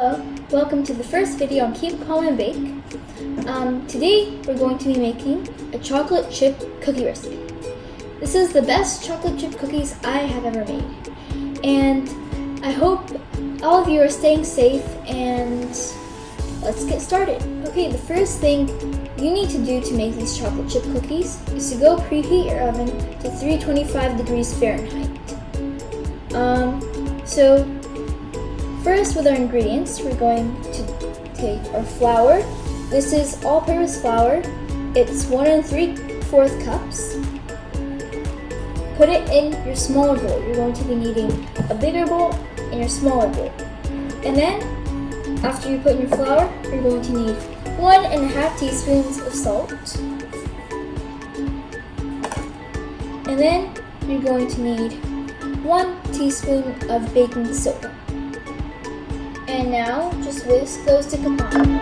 Hello, welcome to the first video on Keep Calm and Bake. Today we're going to be making a chocolate chip cookie recipe. This is the best chocolate chip cookies I have ever made. And I hope all of you are staying safe, and let's get started. Okay, the first thing you need to do to make these chocolate chip cookies is to go preheat your oven to 325 degrees Fahrenheit. First, with our ingredients, we're going to take our flour. This is all-purpose flour. It's 1 3/4 cups. Put it in your smaller bowl. You're going to be needing a bigger bowl and your smaller bowl. And then, after you put in your flour, you're going to need 1.5 teaspoons of salt. And then, you're going to need 1 teaspoon of baking soda. And now, just whisk those to combine.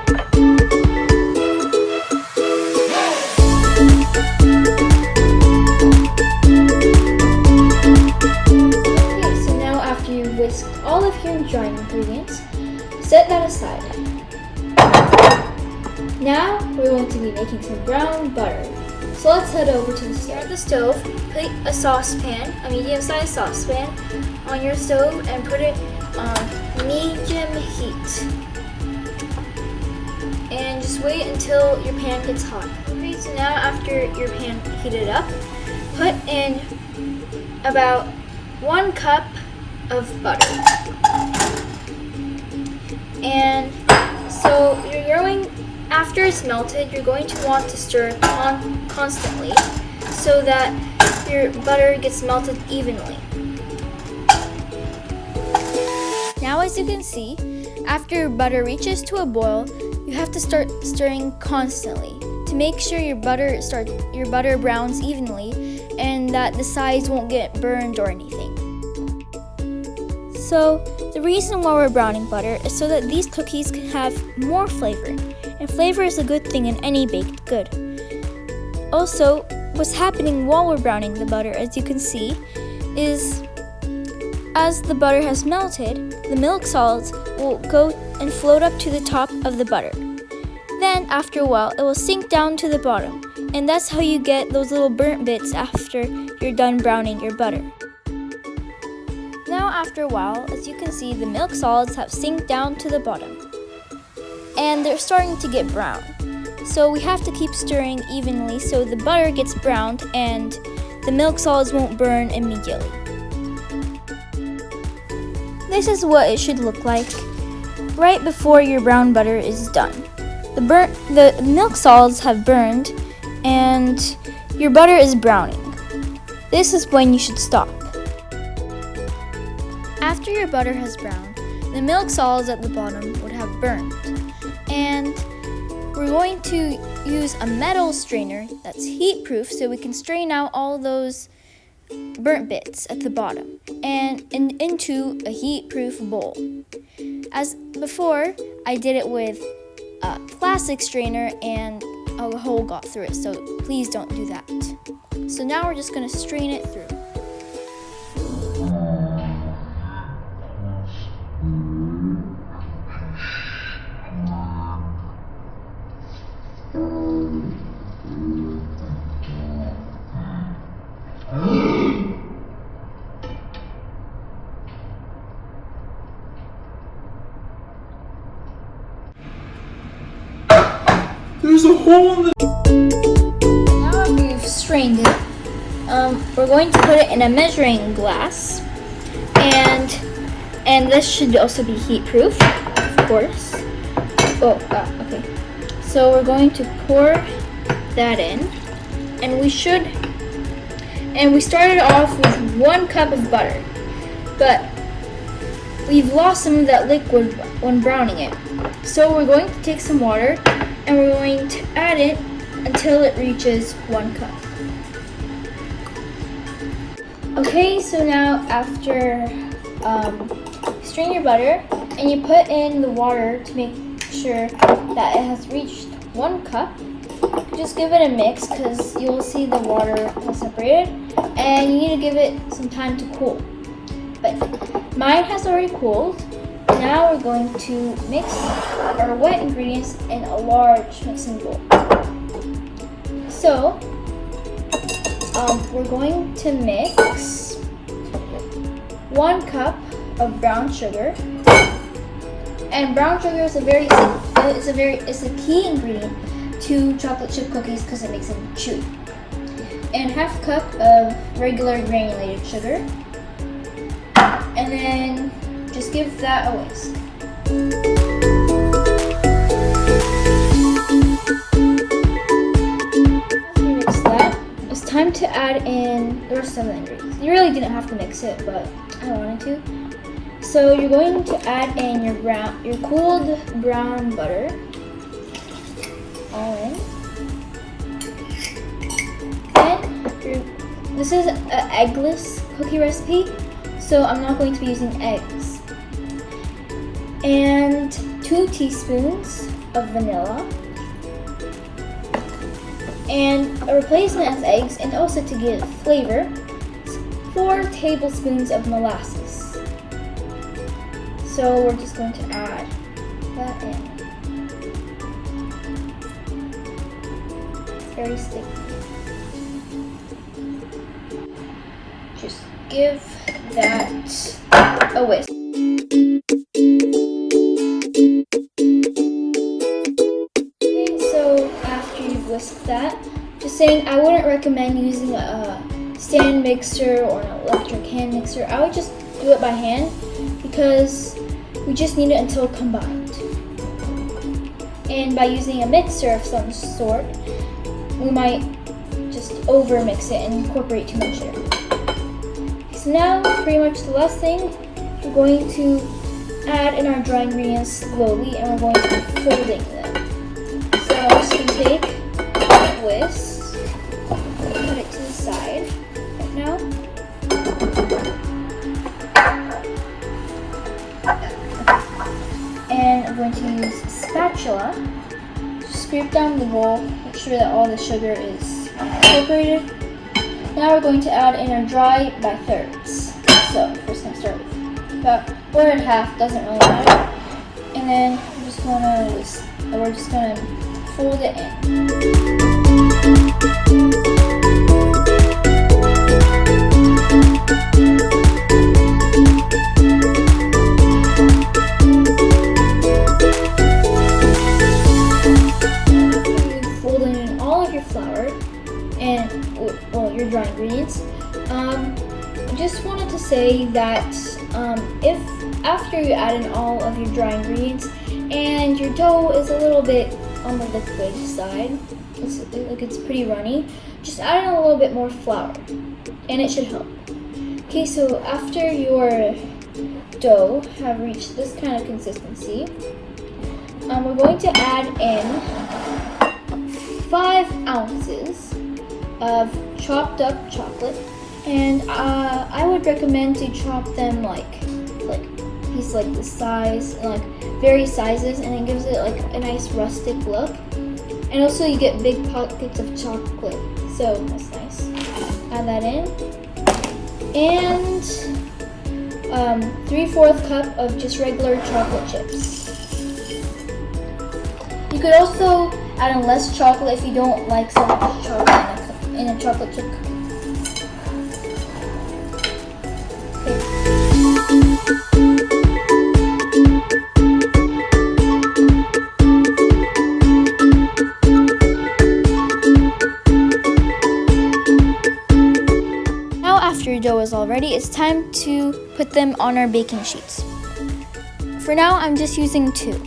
Okay, so now after you've whisked all of your dry ingredients, set that aside. Now, we're going to be making some brown butter. So let's head over to the stove. At the stove, put a saucepan, a medium-sized saucepan, on your stove and put it on medium heat. And just wait until your pan gets hot. Okay, so now after your pan heated up, put in about 1 cup of butter. And so after it's melted, you're going to want to stir constantly so that your butter gets melted evenly. Now, as you can see, after your butter reaches to a boil, you have to start stirring constantly to make sure your butter browns evenly and that the sides won't get burned or anything. So, the reason why we're browning butter is so that these cookies can have more flavor, and flavor is a good thing in any baked good. Also, what's happening while we're browning the butter, as you can see, is as the butter has melted, the milk solids will go and float up to the top of the butter. Then, after a while, it will sink down to the bottom, and that's how you get those little burnt bits after you're done browning your butter. Now, after a while, as you can see, the milk solids have sinked down to the bottom, and they're starting to get brown. So we have to keep stirring evenly so the butter gets browned and the milk solids won't burn immediately. This is what it should look like right before your brown butter is done. The milk solids have burned and your butter is browning. This is when you should stop. After your butter has browned, the milk solids at the bottom would have burned. And we're going to use a metal strainer that's heat-proof so we can strain out all those burnt bits at the bottom and into a heat-proof bowl. As before, I did it with a plastic strainer and a hole got through it, so please don't do that. So now we're just going to strain it through. There's a hole in the... Now after you've strained it, we're going to put it in a measuring glass, and this should also be heat-proof, of course. Okay. So we're going to pour that in, and we started off with 1 cup of butter, but we've lost some of that liquid when browning it. So we're going to take some water and we're going to add it until it reaches 1 cup. Okay, so now after you strain your butter and you put in the water to make sure that it has reached 1 cup, just give it a mix because you'll see the water has separated and you need to give it some time to cool. But mine has already cooled, Now we're going to mix our wet ingredients in a large mixing bowl. So, we're going to mix 1 cup of brown sugar. And brown sugar is a key ingredient to chocolate chip cookies because it makes them chewy. And 1/2 cup of regular granulated sugar. And then just give that a whisk. After you mix that, it's time to add in the rest of the ingredients. You really didn't have to mix it, but I wanted to. So you're going to add in your cooled brown butter, all in. Then this is an eggless cookie recipe, so I'm not going to be using eggs. And 2 teaspoons of vanilla, and a replacement of eggs, and also to give flavor, 4 tablespoons of molasses. So we're just going to add that in. It's very sticky. Just give that a whisk. Okay, so after you've whisked that, just saying I wouldn't recommend using a stand mixer or an electric hand mixer. I would just do it by hand because we just need it until combined. And by using a mixer of some sort, we might just over mix it and incorporate too much sugar. So now, pretty much the last thing, we're going to add in our dry ingredients slowly, and we're going to be folding them. So I'm just going to take a whisk, put it to the side right now. And I'm going to use a spatula to scrape down the bowl, make sure that all the sugar is incorporated. Now we're going to add in our dry by thirds. So first I'm going to start with about 1 1/2, doesn't really matter. And then we're just going to fold it in. Your dry ingredients. I just wanted to say that if after you add in all of your dry ingredients and your dough is a little bit on the liquid side, it's pretty runny, just add in a little bit more flour and it should help. Okay, so after your dough have reached this kind of consistency, we're going to add in 5 ounces of chopped up chocolate, and I would recommend to chop them like pieces like this size, like various sizes, and it gives it like a nice rustic look. And also you get big pockets of chocolate, so that's nice. Add that in, and 3/4 cup of just regular chocolate chips. You could also add in less chocolate if you don't like so much chocolate in a chocolate chip cookie. Now after your dough is all ready, it's time to put them on our baking sheets. For now, I'm just using 2.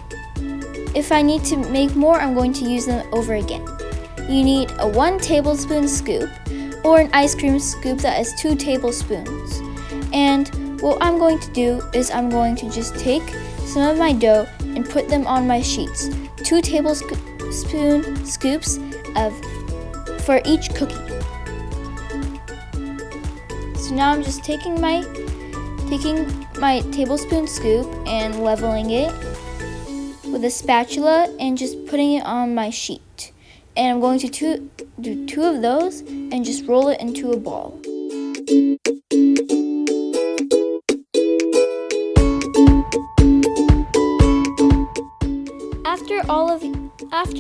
If I need to make more, I'm going to use them over again. You need a 1 tablespoon scoop or an ice cream scoop that is 2 tablespoons. And what I'm going to do is I'm going to just take some of my dough and put them on my sheets. 2 tablespoon scoops for each cookie. So now I'm just taking my tablespoon scoop and leveling it with a spatula and just putting it on my sheet. And I'm going to do 2 of those and just roll it into a ball. After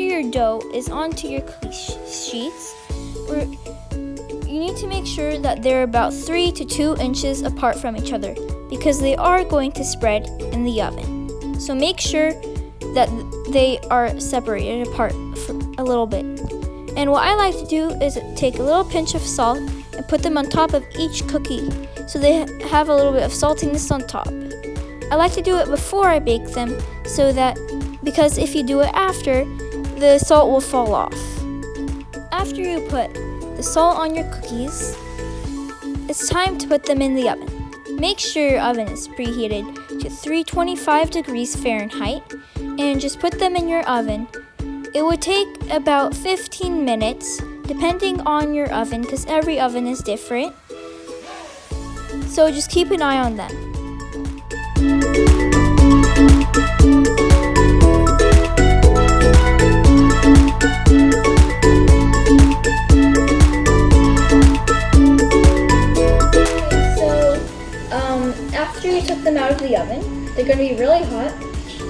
your dough is onto your cookie sheets, you need to make sure that they're about 3 to 2 inches apart from each other because they are going to spread in the oven. So make sure that they are separated apart for a little bit. And what I like to do is take a little pinch of salt and put them on top of each cookie so they have a little bit of saltiness on top. I like to do it before I bake them because if you do it after, the salt will fall off. After you put the salt on your cookies, it's time to put them in the oven. Make sure your oven is preheated to 325 degrees Fahrenheit and just put them in your oven. It would take about 15 minutes depending on your oven because every oven is different. So just keep an eye on them. After you took them out of the oven, they're going to be really hot,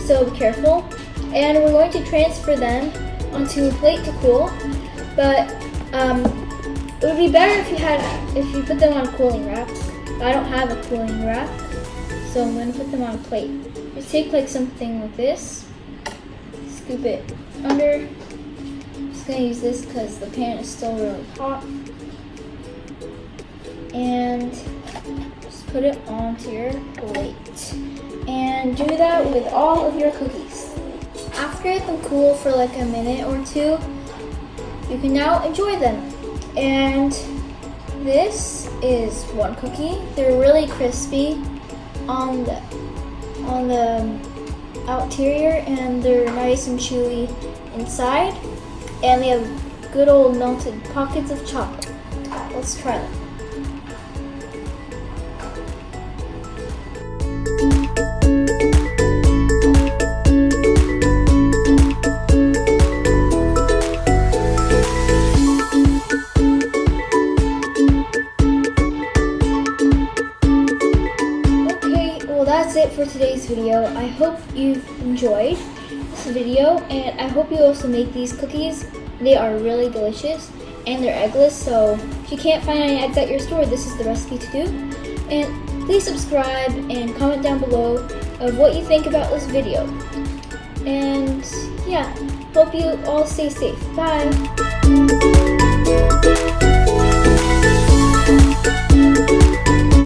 so be careful. And we're going to transfer them onto a plate to cool. But it would be better if you put them on a cooling rack. I don't have a cooling rack, so I'm going to put them on a plate. Just take like something like this, scoop it under. I'm just going to use this because the pan is still really hot. And put it onto your plate. And do that with all of your cookies. After you let them cool for like a minute or two, you can now enjoy them. And this is one cookie. They're really crispy on the exterior, and they're nice and chewy inside. And they have good old melted pockets of chocolate. Let's try them. That's it for today's video. I hope you've enjoyed this video, and I hope you also make these cookies. They are really delicious, and they're eggless, so if you can't find any eggs at your store, this is the recipe to do. And please subscribe and comment down below of what you think about this video. And yeah, hope you all stay safe. Bye!